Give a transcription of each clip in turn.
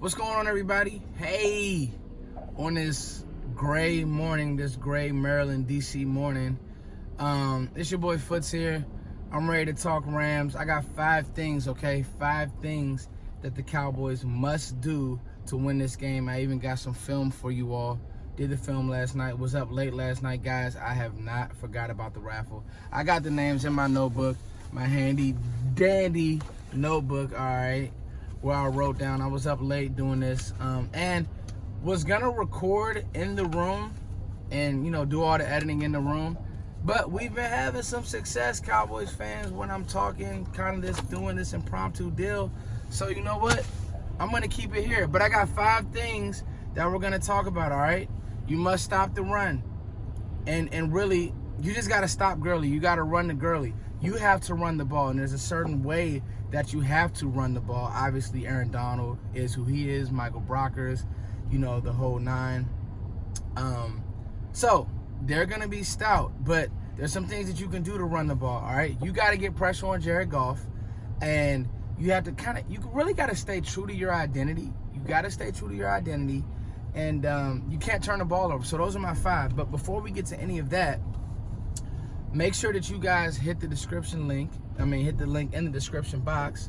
What's going on, everybody? Hey, on this gray morning, this gray Maryland, D.C. morning, it's your boy Foots here. I'm ready to talk Rams. I got 5 things, okay? 5 things that the Cowboys must do to win this game. I even got some film for you all. Did the film last night. Was up late last night, guys. I have not forgot about the raffle. I got the names in my notebook, my handy dandy notebook, all right, where I wrote down. I was up late doing this and was gonna record in the room and, you know, do all the editing in the room. But we've been having some success, Cowboys fans, when I'm talking, kind of just doing this impromptu deal. So you know what? I'm gonna keep it here. But I got 5 things that we're gonna talk about, all right? You must stop the run. And really, you just gotta stop Gurley. You gotta run the Gurley. You have to run the ball, and there's a certain way that you have to run the ball. Obviously, Aaron Donald is who he is, Michael Brockers, you know, the whole 9. So they're gonna be stout, but there's some things that you can do to run the ball, all right? You gotta get pressure on Jared Goff, and you have to you really gotta stay true to your identity. You gotta stay true to your identity, and you can't turn the ball over. So those are my 5. But before we get to any of that, make sure that you guys hit the description link. Hit the link in the description box.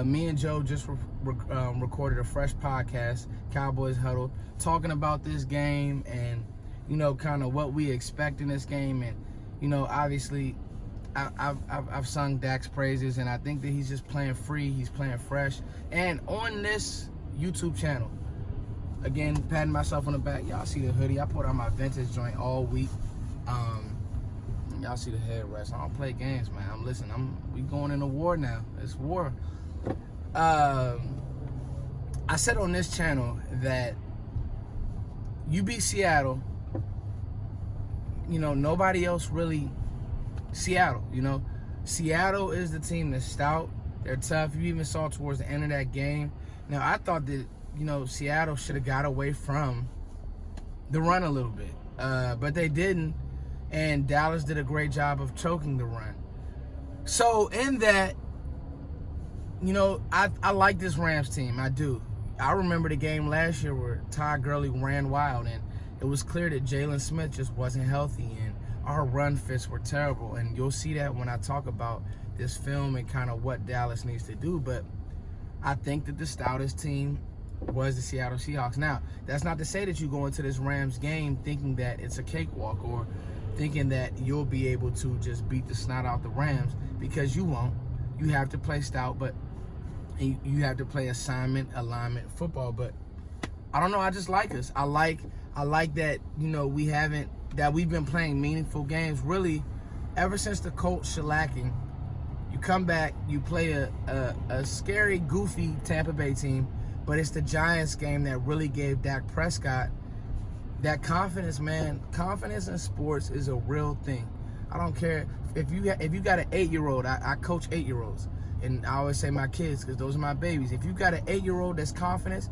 Me and Joe just recorded a fresh podcast, Cowboys Huddle, talking about this game and, you know, kind of what we expect in this game. And, you know, obviously, I've sung Dak's praises, and I think that he's just playing free. He's playing fresh. And on this YouTube channel, again, patting myself on the back. Y'all see the hoodie. I put on my vintage joint all week. Y'all see the headrest. I don't play games, man. We going into war now. It's war. I said on this channel that you beat Seattle. You know, nobody else really. Seattle, you know. Seattle is the team that's stout. They're tough. You even saw towards the end of that game. Now, I thought that, you know, Seattle should have got away from the run a little bit. But they didn't. And Dallas did a great job of choking the run. So in that, you know, I like this Rams team. I do. I remember the game last year where Todd Gurley ran wild, and it was clear that Jalen Smith just wasn't healthy, and our run fits were terrible. And you'll see that when I talk about this film and kind of what Dallas needs to do. But I think that the stoutest team was the Seattle Seahawks. Now, that's not to say that you go into this Rams game thinking that it's a cakewalk or thinking that you'll be able to just beat the snot out the Rams, because you won't. You have to play stout, but you have to play alignment football. But I don't know, I just like us. I like that, you know, we've been playing meaningful games really ever since the Colts shellacking. You come back, you play a scary, goofy Tampa Bay team, but it's the Giants game that really gave Dak Prescott that confidence, man. Confidence in sports is a real thing. I don't care if you got an 8-year-old. I coach 8-year-olds, and I always say my kids, because those are my babies. If you got an 8-year-old that's confident,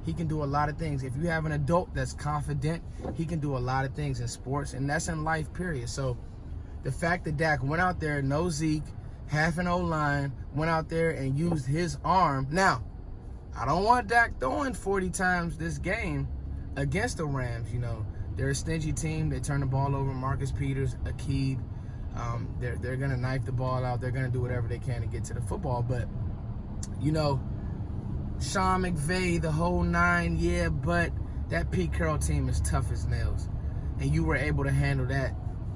he can do a lot of things. If you have an adult that's confident, he can do a lot of things in sports, and that's in life, period. So the fact that Dak went out there, no Zeke, half an O-line, went out there and used his arm. Now, I don't want Dak throwing 40 times this game against the Rams. You know, they're a stingy team. They turn the ball over. Marcus Peters, Akeem, they're gonna knife the ball out. They're gonna do whatever they can to get to the football. But, you know, Sean McVay, the whole 9, yeah, but that Pete Carroll team is tough as nails, and you were able to handle that.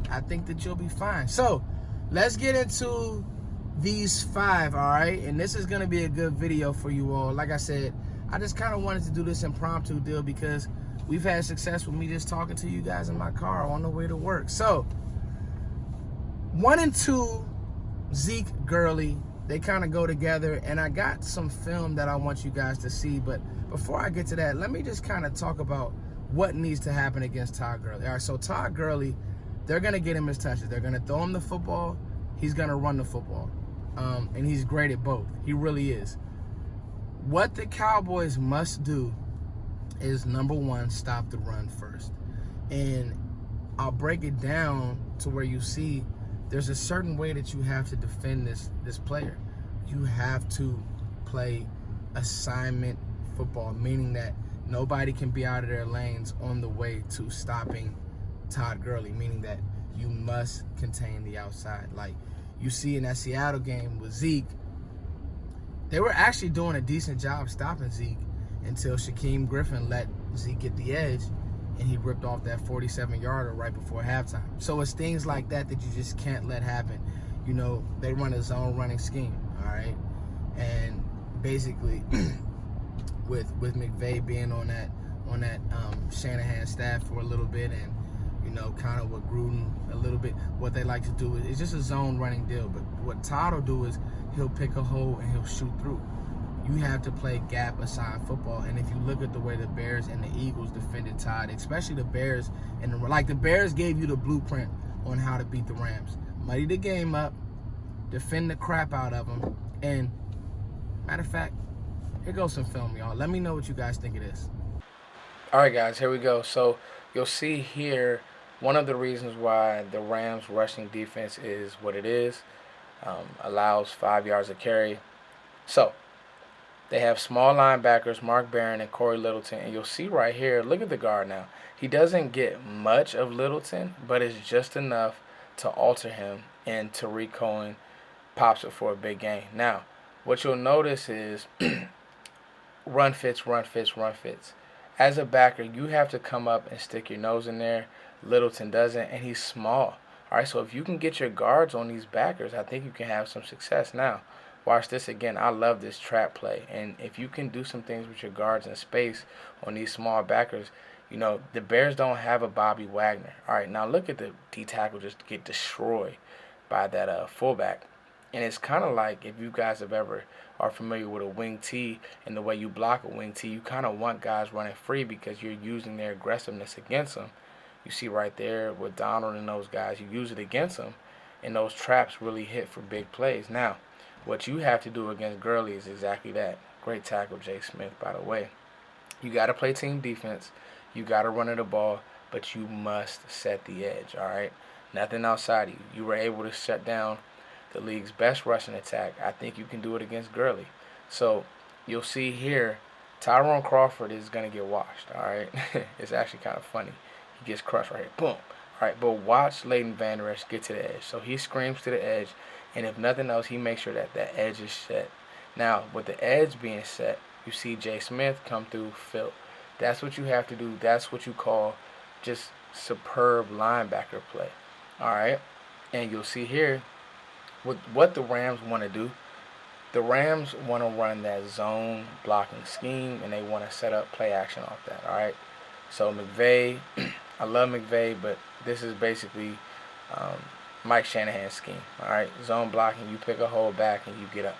I think that you'll be fine. So let's get into these 5, all right? And this is gonna be a good video for you all. Like I said, I just kind of wanted to do this impromptu deal because we've had success with me just talking to you guys in my car on the way to work. So 1 and 2, Zeke, Gurley, they kind of go together, and I got some film that I want you guys to see. But before I get to that, let me just kind of talk about what needs to happen against Todd Gurley. All right, so Todd Gurley, they're going to get him his touches. They're going to throw him the football. He's going to run the football. And he's great at both. He really is. What the Cowboys must do is, number 1, stop the run first. And I'll break it down to where you see there's a certain way that you have to defend this player. You have to play assignment football, meaning that nobody can be out of their lanes on the way to stopping Todd Gurley, meaning that you must contain the outside. Like you see in that Seattle game with Zeke, they were actually doing a decent job stopping Zeke until Shaquem Griffin let Zeke get the edge, and he ripped off that 47-yarder right before halftime. So it's things like that that you just can't let happen. You know, they run a zone running scheme, all right? And basically, with McVay being on that Shanahan staff for a little bit, and you know, kind of with Gruden a little bit, what they like to do is it's just a zone running deal. But what Todd will do is he'll pick a hole and he'll shoot through. You have to play gap assigned football, and if you look at the way the Bears and the Eagles defended Todd, especially the Bears, and the Bears gave you the blueprint on how to beat the Rams. Muddy the game up, defend the crap out of them, and matter of fact, here goes some film, y'all. Let me know what you guys think of this. All right, guys, here we go. So you'll see here one of the reasons why the Rams rushing defense is what it is, allows 5 yards of carry. So they have small linebackers, Mark Barron and Corey Littleton. And you'll see right here, look at the guard now. He doesn't get much of Littleton, but it's just enough to alter him, and Tariq Cohen pops it for a big gain. Now, what you'll notice is run fits, run fits, run fits. As a backer, you have to come up and stick your nose in there. Littleton doesn't, and he's small. All right, so if you can get your guards on these backers, I think you can have some success. Now, watch this again. I love this trap play. And if you can do some things with your guards in space on these small backers, you know, the Bears don't have a Bobby Wagner. All right, now look at the D tackle just get destroyed by that fullback. And it's kind of like if you guys are familiar with a wing T and the way you block a wing T, you kind of want guys running free because you're using their aggressiveness against them. You see right there with Donald and those guys, you use it against them, and those traps really hit for big plays. Now, what you have to do against Gurley is exactly that. Great tackle, Jay Smith, by the way. You got to play team defense. You got to run the ball, but you must set the edge, all right? Nothing outside of you. You were able to shut down the league's best rushing attack. I think you can do it against Gurley. So you'll see here, Tyrone Crawford is going to get washed, all right? It's actually kind of funny. He gets crushed right here. Boom. All right, but watch Leighton Vander Esch get to the edge. So he screams to the edge, and if nothing else, he makes sure that that edge is set. Now, with the edge being set, you see Jay Smith come through, fill. That's what you have to do. That's what you call just superb linebacker play. All right? And you'll see here what the Rams want to do. The Rams want to run that zone blocking scheme, and they want to set up play action off that. All right? So McVay, I love McVay, but this is basically Mike Shanahan's scheme. All right? Zone blocking, you pick a hole back, and you get up.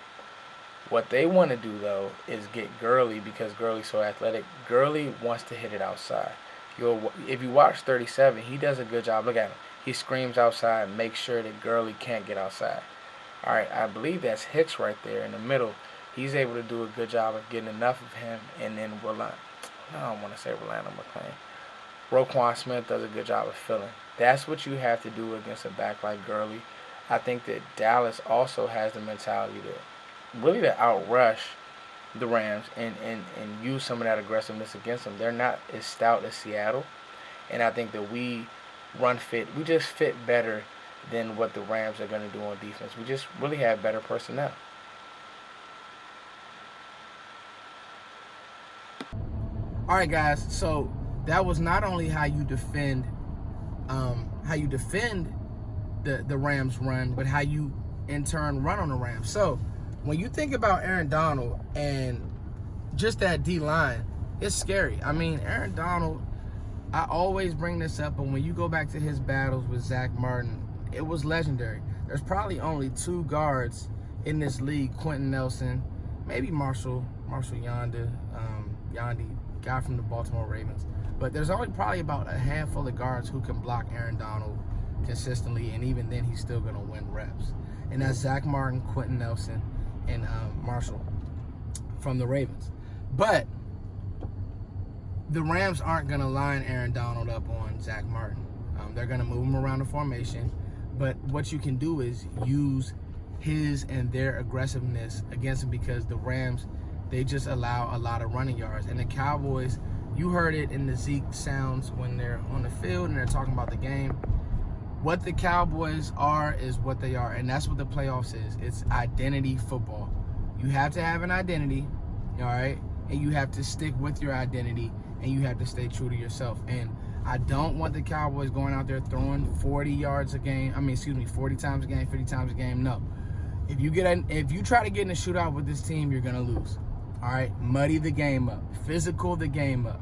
What they want to do, though, is get Gurley because Gurley's so athletic. Gurley wants to hit it outside. If you watch 37, he does a good job. Look at him. He screams outside, makes sure that Gurley can't get outside. All right, I believe that's Hicks right there in the middle. He's able to do a good job of getting enough of him, and then I don't want to say Rolando McClain. Roquan Smith does a good job of filling. That's what you have to do against a back like Gurley. I think that Dallas also has the mentality to outrush the Rams and use some of that aggressiveness against them. They're not as stout as Seattle, and I think that we just fit better than what the Rams are going to do on defense. We just really have better personnel. All right, guys, so that was not only how you defend the Rams run, but how you in turn run on the Rams. So when you think about Aaron Donald and just that D-line, it's scary. I mean, Aaron Donald, I always bring this up, but when you go back to his battles with Zach Martin, it was legendary. There's probably only two guards in this league, Quentin Nelson, maybe Marshall Yanda, guy from the Baltimore Ravens. But there's only probably about a handful of guards who can block Aaron Donald consistently, and even then he's still going to win reps. And that's Zach Martin, Quentin Nelson, and Marshall from the Ravens. But the Rams aren't going to line Aaron Donald up on Zach Martin. They're going to move him around the formation. But what you can do is use his and their aggressiveness against him because the Rams they just allow a lot of running yards. And the Cowboys, you heard it in the Zeke sounds when they're on the field and they're talking about the game. What the Cowboys are is what they are, and that's what the playoffs is. It's identity football. You have to have an identity, all right? And you have to stick with your identity, and you have to stay true to yourself. And I don't want the Cowboys going out there throwing 40 yards a game. 40 times a game, 50 times a game. No. If you try to get in a shootout with this team, you're gonna lose. All right? Muddy the game up. Physical the game up.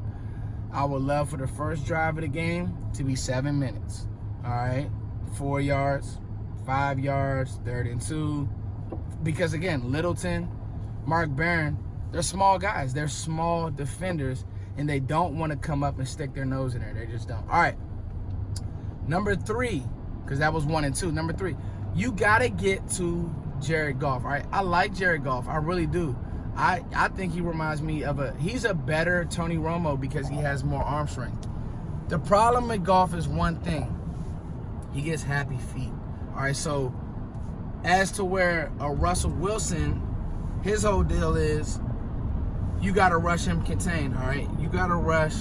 I would love for the first drive of the game to be 7 minutes. All right? 4 yards, 5 yards, 3rd and 2. Because again, Littleton, Mark Barron, they're small guys. They're small defenders, and they don't want to come up and stick their nose in there. They just don't. All right. Number 3, because that was 1 and 2. Number 3, you got to get to Jared Goff. All right. I like Jared Goff. I really do. I think he reminds me of he's a better Tony Romo because he has more arm strength. The problem with Goff is one thing. He gets happy feet. All right. So as to where a Russell Wilson, his whole deal is you got to rush him contained, all right? You got to rush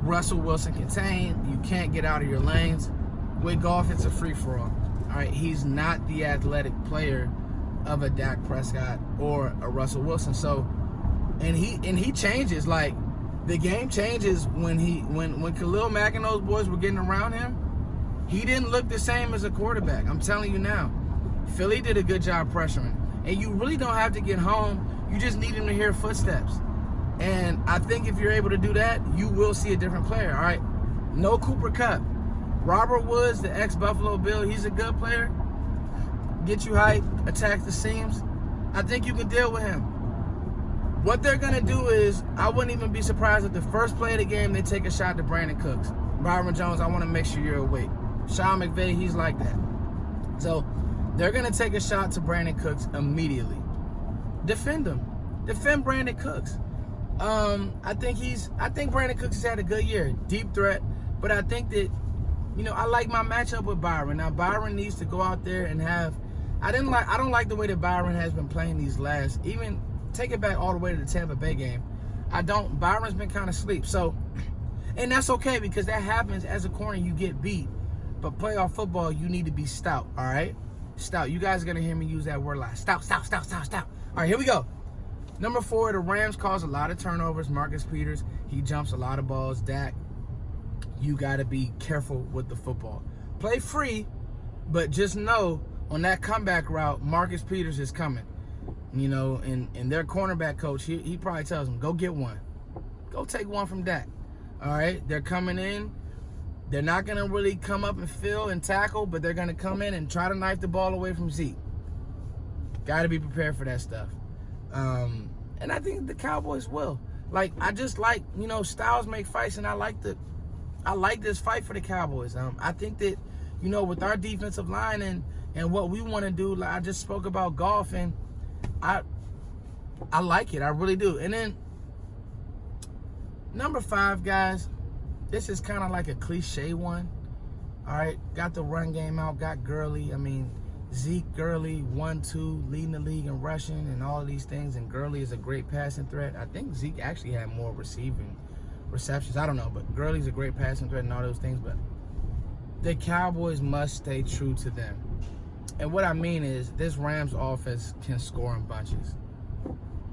Russell Wilson contained. You can't get out of your lanes. With Goff, it's a free-for-all, all right? He's not the athletic player of a Dak Prescott or a Russell Wilson. So, and he changes. Like, the game changes when Khalil Mack and those boys were getting around him. He didn't look the same as a quarterback. I'm telling you now. Philly did a good job pressuring. And you really don't have to get home. You just need him to hear footsteps. And I think if you're able to do that, you will see a different player, all right? No Cooper Kupp. Robert Woods, the ex-Buffalo Bill, he's a good player. Get you hyped, attack the seams. I think you can deal with him. What they're going to do is, I wouldn't even be surprised if the first play of the game, they take a shot to Brandon Cooks. Byron Jones, I want to make sure you're awake. Sean McVay, he's like that. So they're going to take a shot to Brandon Cooks immediately. Defend him. Defend Brandon Cooks. I think Brandon Cooks has had a good year. Deep threat. But I think that, I like my matchup with Byron. Now, Byron needs to go out there and have... I don't like the way that Byron has been playing these last... Even take it back all the way to the Tampa Bay game. Byron's been kind of asleep. So, and that's okay because that happens as a corner. You get beat. But playoff football, you need to be stout, all right? Stout. You guys are going to hear me use that word a lot. Stout, stout, stout, stout, stout. All right, here we go. Number 4, the Rams cause a lot of turnovers. Marcus Peters, he jumps a lot of balls. Dak, you got to be careful with the football. Play free, but just know on that comeback route, Marcus Peters is coming. And their cornerback coach, he probably tells them, go get one. Go take one from Dak. All right, they're coming in. They're not going to really come up and fill and tackle, but they're going to come in and try to knife the ball away from Zeke. Got to be prepared for that stuff. And I think the Cowboys will. I just like, styles make fights, and I like this fight for the Cowboys. I think that, with our defensive line and what we want to do, I just spoke about Goff, and I like it. I really do. And then number 5, guys, this is kind of like a cliche one. All right, got the run game out, got Gurley. Zeke, Gurley, 1-2, leading the league in rushing and all of these things. And Gurley is a great passing threat. I think Zeke actually had more receiving receptions. I don't know, but Gurley's a great passing threat and all those things. But the Cowboys must stay true to them. And what I mean is this Rams offense can score in bunches.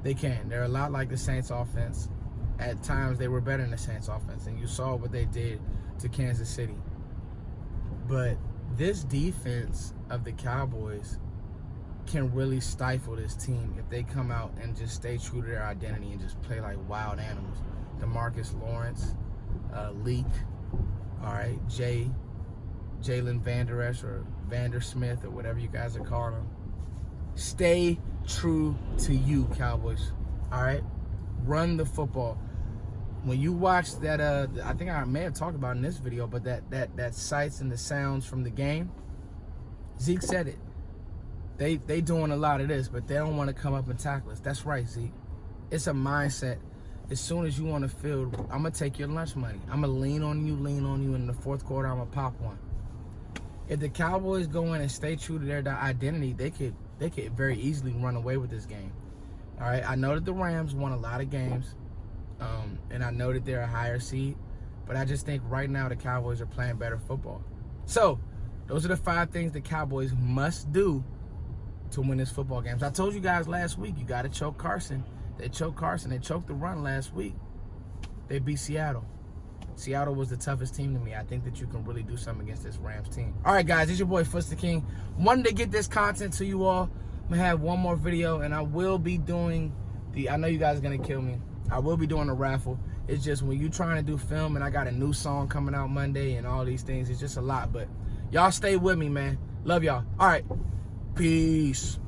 They can. They're a lot like the Saints offense. At times, they were better than the Saints offense. And you saw what they did to Kansas City. But this defense of the Cowboys can really stifle this team if they come out and just stay true to their identity and just play like wild animals. DeMarcus Lawrence, Leak, all right, Jalen Vander Esch or Vander Smith or whatever you guys are calling him. Stay true to you, Cowboys, all right? Run the football. When you watch that, I think I may have talked about it in this video, but that sights and the sounds from the game, Zeke said it. They doing a lot of this, but they don't want to come up and tackle us. That's right, Zeke. It's a mindset. As soon as you on the field, I'm going to take your lunch money. I'm going to lean on you. In the fourth quarter, I'm going to pop one. If the Cowboys go in and stay true to their identity, they could very easily run away with this game. All right, I know that the Rams won a lot of games, and I know that they're a higher seed, but I just think right now the Cowboys are playing better football. So those are the 5 things the Cowboys must do to win this football game. So I told you guys last week, you got to choke Carson. They choked Carson. They choked the run last week. They beat Seattle. Seattle was the toughest team to me. I think that you can really do something against this Rams team. All right, guys, it's your boy, Foots the King. Wanted to get this content to you all. I'm going to have one more video, and I will be doing I know you guys are going to kill me. I will be doing a raffle. It's just when you're trying to do film, and I got a new song coming out Monday and all these things, it's just a lot. But y'all stay with me, man. Love y'all. All right. Peace.